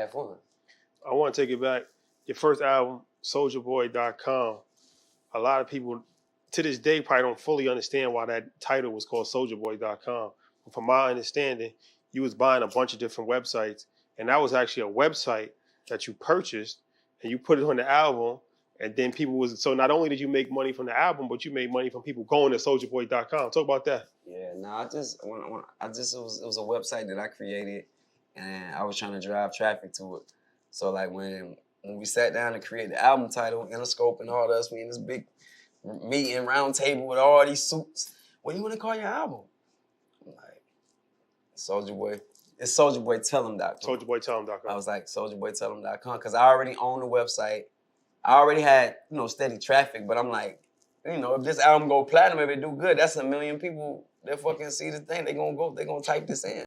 have fun. I want to take it back. Your first album, Souljaboy.com. A lot of people to this day probably don't fully understand why that title was called Souljaboy.com. But from my understanding, you was buying a bunch of different websites, and that was actually a website that you purchased, and you put it on the album, and then people was, so not only did you make money from the album, but you made money from people going to Souljaboy.com. Talk about that. Yeah, no, it was a website that I created, and I was trying to drive traffic to it. So like when we sat down to create the album title, Interscope and all us, we in this big meeting round table with all these suits. What do you want to call your album? I'm like, Souljaboy. It's Souljaboytellem.com. Souljaboytellem.com. I was like, Souljaboytellem.com, because I already own the website. I already had, steady traffic, but I'm like, if this album go platinum, if it do good, that's 1 million people that fucking see the thing. They gonna type this in.